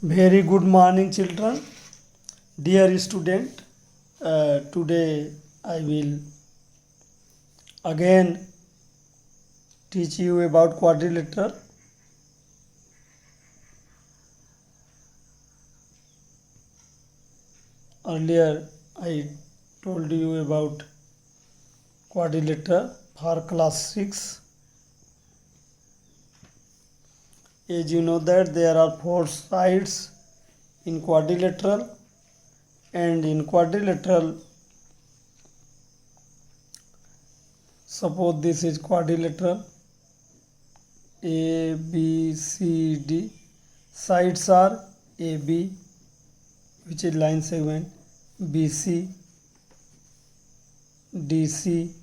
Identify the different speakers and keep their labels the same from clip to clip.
Speaker 1: Very good morning, children. Dear student, today I will again teach you about quadrilateral. Earlier I told you about quadrilateral for class 6. As you know that there are 4 sides in quadrilateral, and in quadrilateral, suppose this is quadrilateral, A, B, C, D. Sides are AB, which is line segment, BC, DC,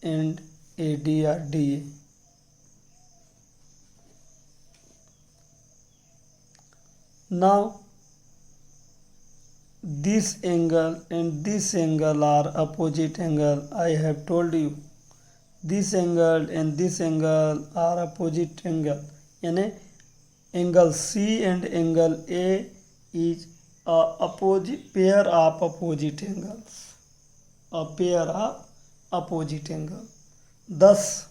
Speaker 1: and AD or DA. Now this angle and this angle are opposite angle. I have told you this angle and this angle are opposite angle. यानी angle C and angle A is a opposite pair of opposite angles. A pair of opposite angle. Thus,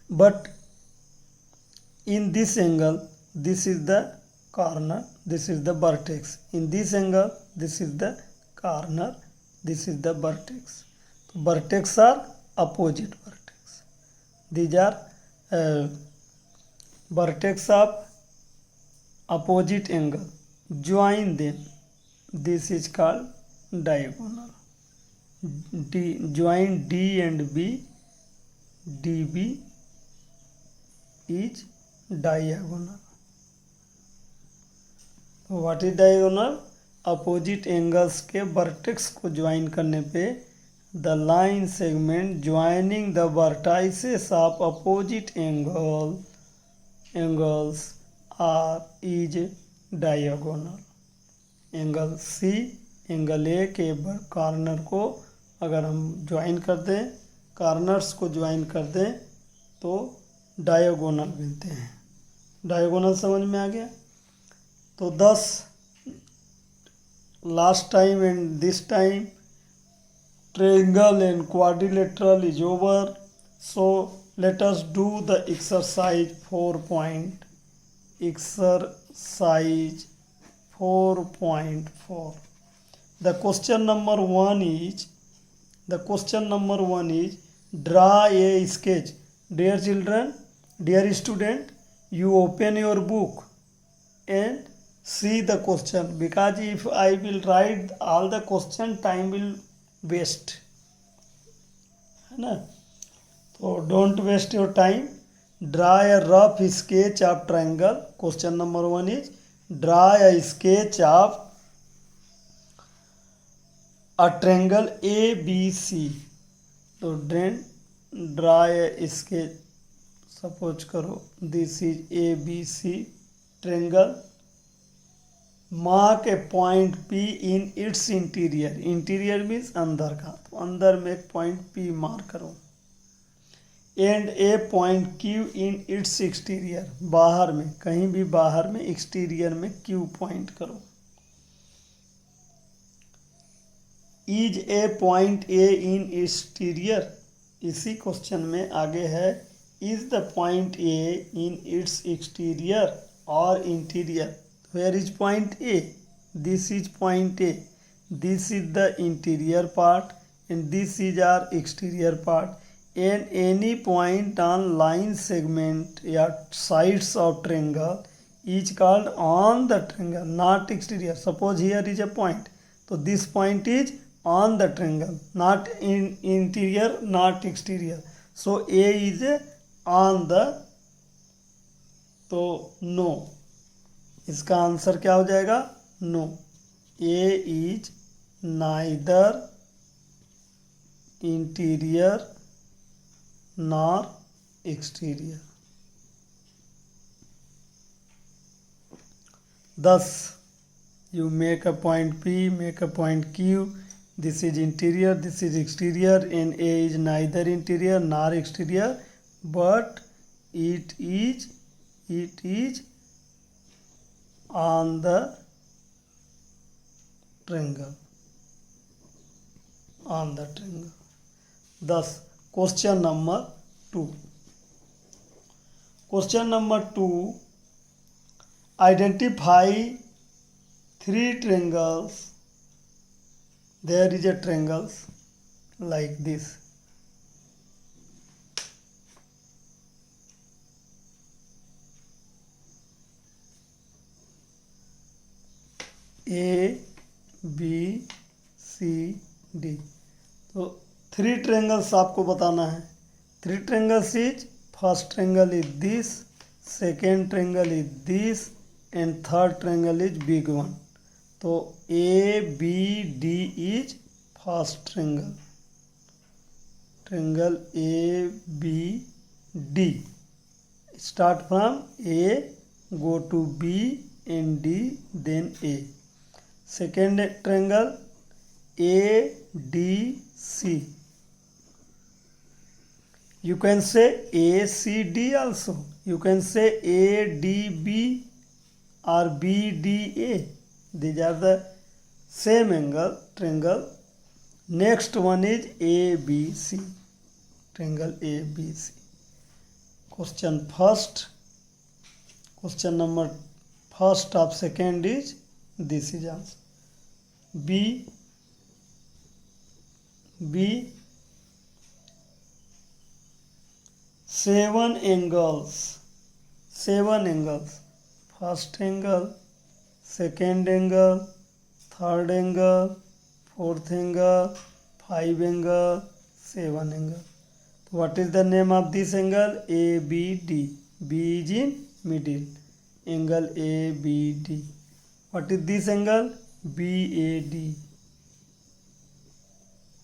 Speaker 1: but in this angle, this is the corner, this is the vertex. In this angle, this is the corner, this is the vertex. Vertex are opposite vertex. These are vertex of opposite angle. Join them. This is called diagonal. Join D and B. DB is diagonal. What is diagonal? Opposite angles के vertex को join करने पे the line segment joining the vertices of opposite angles are is diagonal. Angle C angle A के corner को अगर हम join कर दें, कॉर्नर्स को ज्वाइन कर दें तो डायगोनल बनते हैं. डायगोनल समझ में आ गया? तो thus last time and this time triangle and quadrilateral is over. So let us do the exercise 4.4. Exercise 4.4. The question number 1 is draw a sketch. Dear children, dear student, you open your book and see the question, because if I will write all the question, time will waste, है ना? तो don't waste your time. Draw a rough sketch of triangle. Question number 1 is draw a sketch of a triangle ABC. तो draw a sketch. Suppose करो this is ABC triangle. Mark a point P in its interior. Interior means अंदर का, तो अंदर में एक point P mark करो. And a point Q in its exterior. बाहर में, कहीं भी बाहर में, एक्सटीरियर में Q पॉइंट करो. Is a point A in exterior? इसी क्वेश्चन में आगे है is the point A in its exterior or interior. Where is point A? This is point A. This is the interior part and this is our exterior part. And any point on line segment or sides of triangle is called on the triangle, not exterior. Suppose here is a point. So this point is on the triangle, not in interior, not exterior. So A is on the, तो no. इसका answer क्या हो जाएगा? No. A is neither interior nor exterior. Thus you make a point P, make a point Q. This is interior, this is exterior, and A is neither interior nor exterior, but it is on the triangle. On the triangle. Thus, question number 2. Question number 2. Identify 3 triangles. There is a triangles like this. A, B, C, D. तो 3 triangles आपको बताना है. 3 triangles is, first triangle is this, second triangle is this, and third triangle is big one. तो A, B, D is first triangle. Triangle A, B, D. Start from A, go to B and D, then A. Second triangle A, D, C. You can say A, C, D also. You can say A, D, B or B, D, A. These are the same angle triangle. Next one is A, B, C. Triangle A, B, C. Question first. Question number first of second is this is answer. B, 7 angles. 7 angles. First angle, second angle, third angle, fourth angle, 5 angle, 7 angle. What is the name of this angle? ABD. B is in middle. Angle ABD. What is this angle? BAD.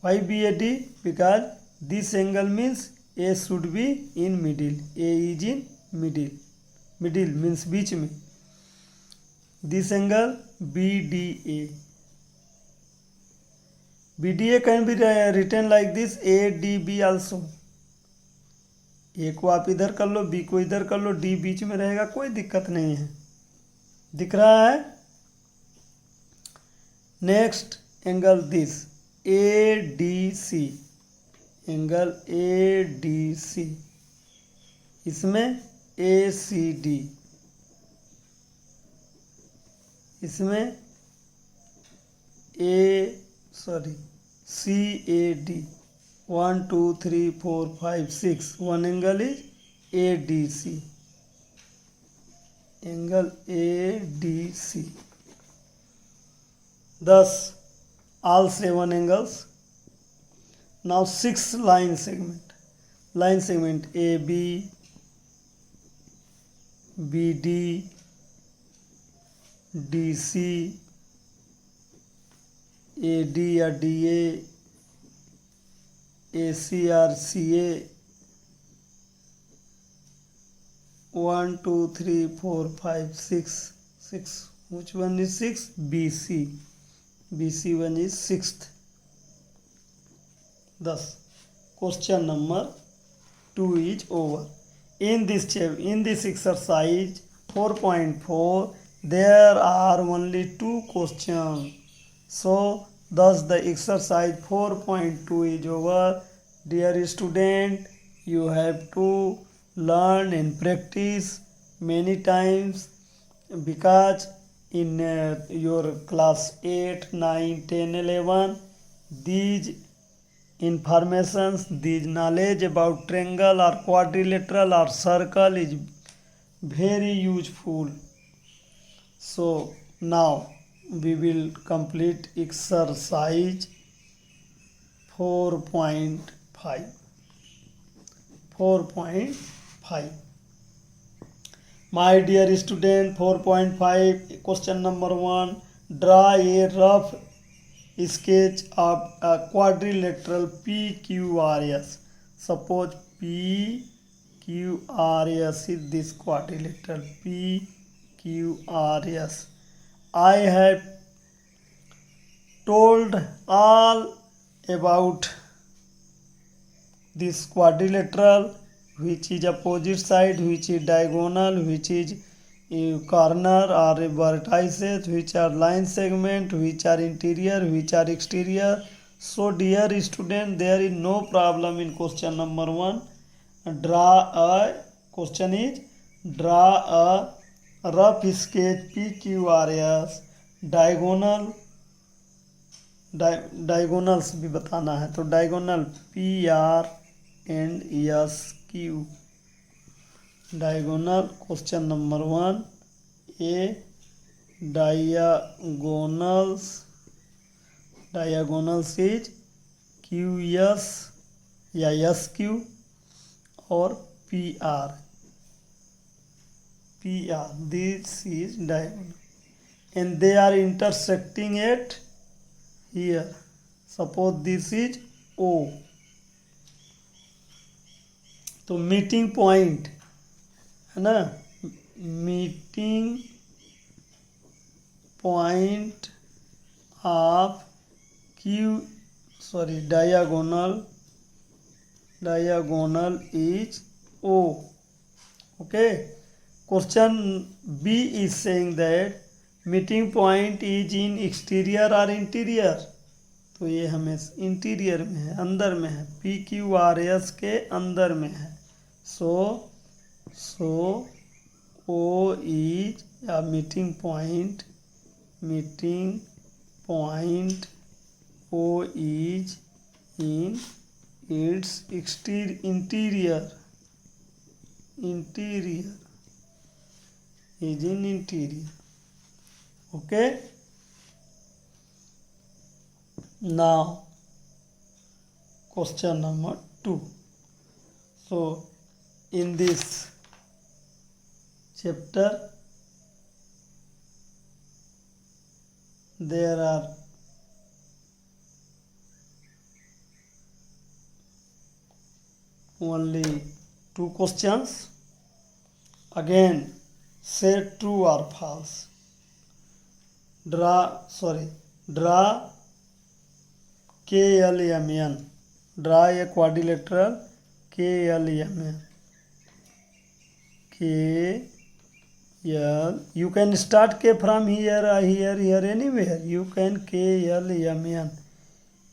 Speaker 1: Why BAD? Because this angle means A should be in middle. A is in middle. Middle means बीच में. This angle BDA. BDA can be written like this. ADB also. A को आप इधर कर लो, B को इधर कर लो, D बीच में रहेगा, कोई दिक्कत नहीं है. दिख रहा है? Next angle this ADC. Angle ADC. इसमें ACD. इसमें CAD. 1 2 3 4 5 6. One angle is ADC. Angle ADC. Thus, all 7 angles. Now 6 line segment. Line segment AB, BD, DC, AD or DA, AC or CA. 1 2 3 4 5 6. 6. Which one is 6? BC. BC one is 6th. Thus, question number 2 is over. In this exercise 4.4, there are only 2 questions. So, thus the exercise 4.2 is over. Dear student, you have to learn and practice many times, because in your class 8, 9, 10, 11, these informations, these knowledge about triangle or quadrilateral or circle is very useful. So now we will complete exercise 4.5. 4.5. My dear student, 4.5, question number 1. Draw a rough sketch of a quadrilateral PQRS. Suppose PQRS is this quadrilateral PQRS. I have told all about this quadrilateral, which is opposite side, which is diagonal, which is corner or vertices, which are line segment, which are interior, which are exterior. So dear student, there is no problem in question number 1. Question is draw a rough sketch PQRS diagonals भी बताना है, तो diagonal PR and SQ. Diagonal, question number 1, A diagonals is QS या SQ और PR. This is diagonal and they are intersecting at here. Suppose this is O. तो meeting point है ना, meeting point of diagonal is O. Okay. Question B is saying that meeting point is in exterior or interior. तो ये हमें interior में है, अंदर में है, PQRS के अंदर में है. So O is a meeting point O is in its interior is in interior. Okay. Now question number 2. So in this chapter there are only 2 questions. Again, say true or false. Draw KLMN. Draw a quadrilateral KLMN. You can start K from here, anywhere. You can KLMN.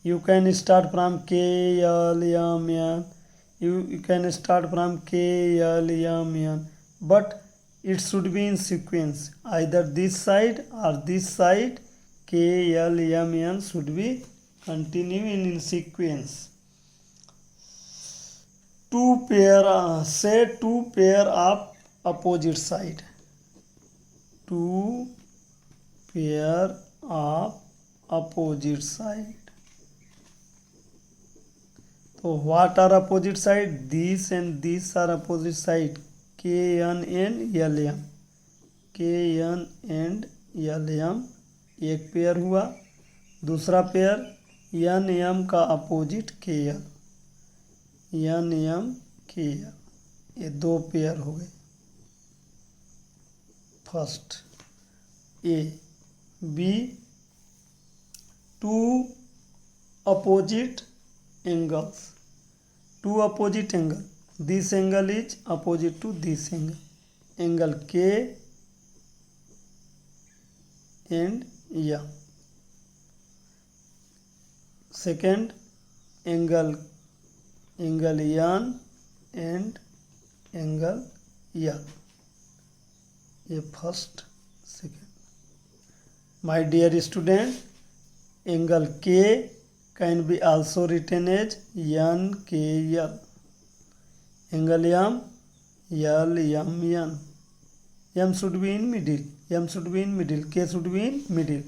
Speaker 1: You can start from KLMN. You can start from KLMN. But it should be in sequence. Either this side or this side. KLMN should be continuing in sequence. Say two pair of opposite side. 2 pair of opposite side. So what are opposite side? These and these are opposite side. KN and LM. KN and LM एक pair हुआ. दूसरा pair NM का opposite KL. NM KL, ये 2 pair हो गए. First A. B. 2 opposite angles. 2 opposite angle. This angle is opposite to this angle. Angle K and M. Second angle N and angle L. ये first second. My dear student, angle K can be also written as NKL. Angle M, LMN. M should be in middle. M should be in middle. K should be in middle.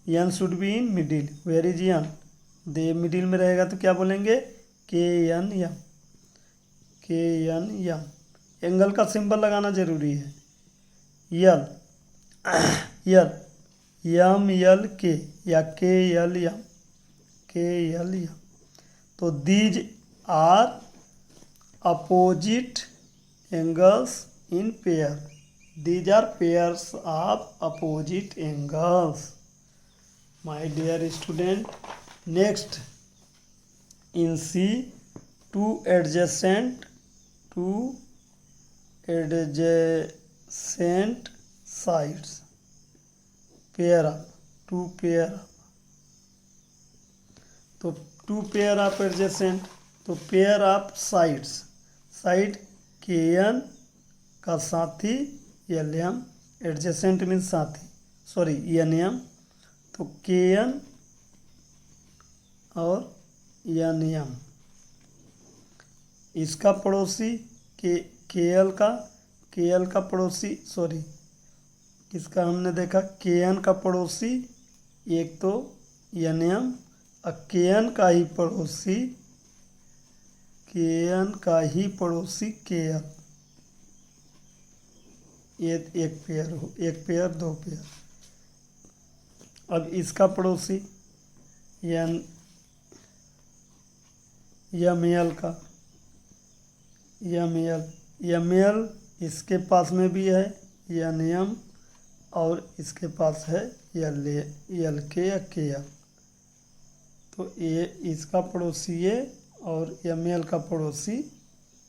Speaker 1: N should be in middle. Where is N? They middle में रहेगा तो क्या बोलेंगे? KNM. KNM. Angle का symbol लगाना जरूरी है. L MLK या KLM. तो these are opposite angles in pair. These are pairs of opposite angles. My dear student, next in C, two adjacent sides, pair up, two pair up, तो to pair of adjacent, तो pair of sides, side के N का साथी L M, adjacent means साथी, sorry N M, तो के N और N M, इसका पड़ोसी के एल का पड़ोसी, सॉरी इसका हमने देखा के एन का पड़ोसी एक तो एन एम, के एन का ही पड़ोसी के एल, ये एक पेयर दो पेयर। अब इसका पड़ोसी एन एम एल इसके पास में भी है एन एम, और इसके पास है एल के या के एल, तो ये इसका पड़ोसी ये और एम एल का पड़ोसी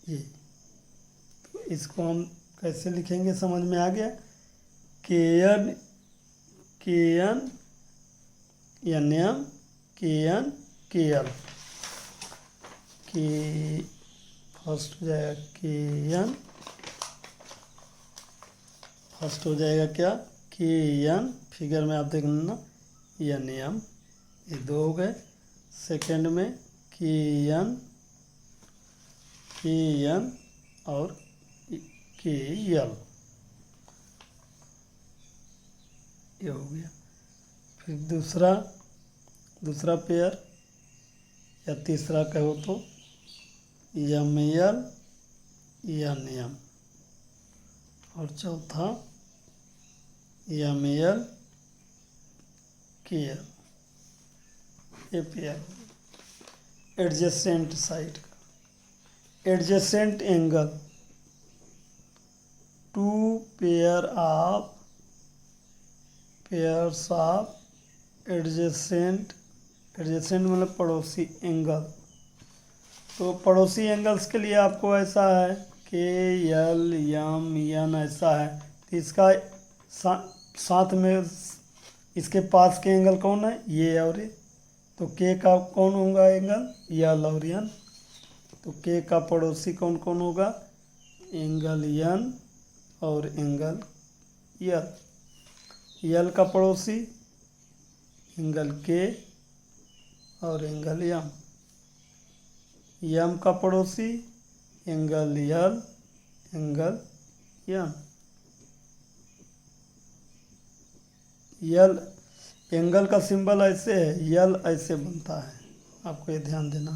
Speaker 1: ये, तो इसको हम कैसे लिखेंगे समझ में आ गया। के एन एन एम के एन के एल, के फर्स्ट हो जाएगा के एन, फर्स्ट हो जाएगा क्या के एन, फिगर में आप देख लेना एन एम, ये दो हो गए। सेकेंड में के एन और के एल, ये हो गया। फिर दूसरा पेयर या तीसरा कहो तो एम एल एन एम, और चौथा एम एल के एल, ये पेयर। एडजेसेंट साइड का adjacent angle, two pairs of adjacent मतलब पड़ोसी एंगल, तो पड़ोसी एंगल्स के लिए आपको ऐसा है के एल एम एन ऐसा है, तो इसका साथ में इसके पास के एंगल कौन है ये और ये, तो के का कौन होगा एंगल एल और एन, तो के का पड़ोसी कौन कौन होगा एंगल एन और एंगल एल का पड़ोसी एंगल के और एंगल एम का पड़ोसी angle L angle N. L angle का सिंबल ऐसे है, एल ऐसे बनता है, आपको ये ध्यान देना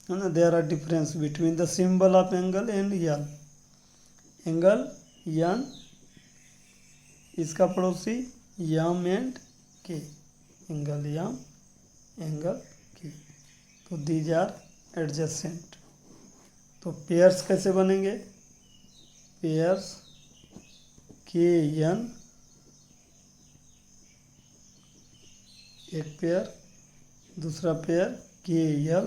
Speaker 1: है ना। There are difference between the symbol of angle and L. Angle N, इसका पड़ोसी M and K, angle M angle K, तो दीज आर एडजेसेंट। तो पेयर्स कैसे बनेंगे, पेयर्स के एन एक पेयर, दूसरा पेयर के एल,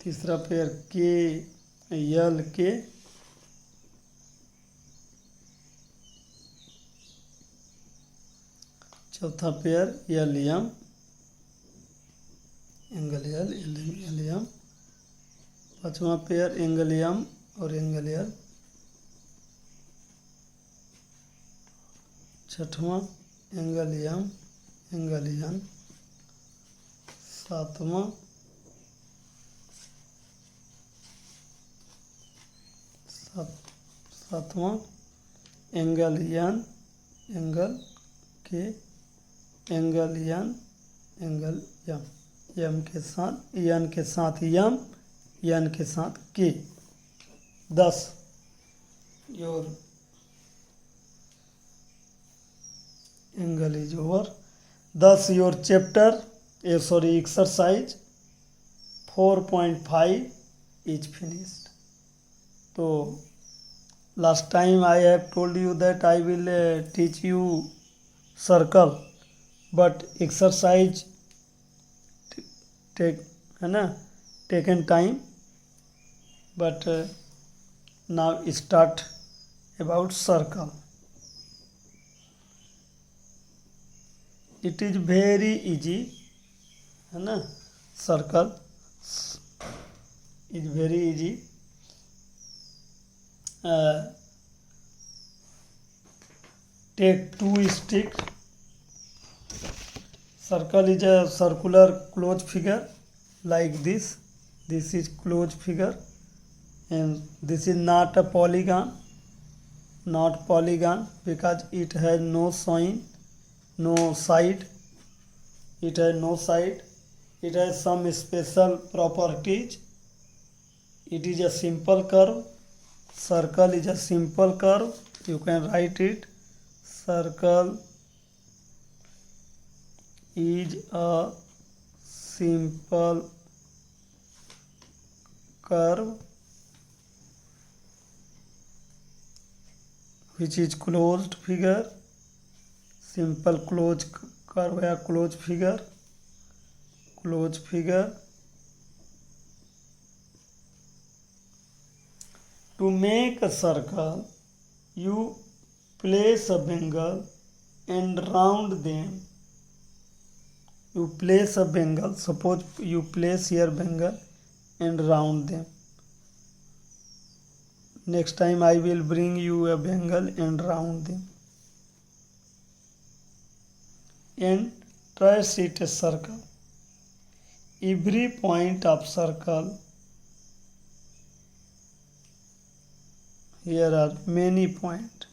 Speaker 1: तीसरा पेयर के एल के, चौथा pair L M angle L M, पांचवा पेयर एंगल एम और एंगल एल, छठवां एंगल एम एंगल एन, सातवां angle N angle K, angle N angle M, M के साथ एन के साथ एम, एन के साथ के। 10 your angle is over. 10 your chapter exercise 4.5 is finished. तो last time I have told you that I will teach you circle, but exercise taken time, but now start about circle. It is very easy, है ना. Circle is very easy. Take 2 sticks. Circle is a circular closed figure like this. This is closed figure, and this is not a polygon, not polygon, because it has no side. It has no side. It has some special properties. It is a simple curve. Circle is a simple curve. You can write it. Circle is a simple curve which is closed figure. Simple closed curve या closed figure. Closed figure. To make a circle, you place a bangle and round them. You place a bangle. Suppose you place here bangle and round them. Next time I will bring you a bangle and round them. And trace it a circle. Every point of circle, here are many points.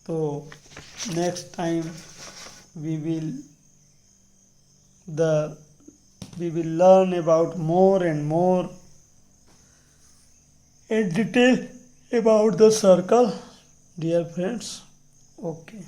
Speaker 1: So next time we will learn about more and more in detail about the circle, dear friends. Okay.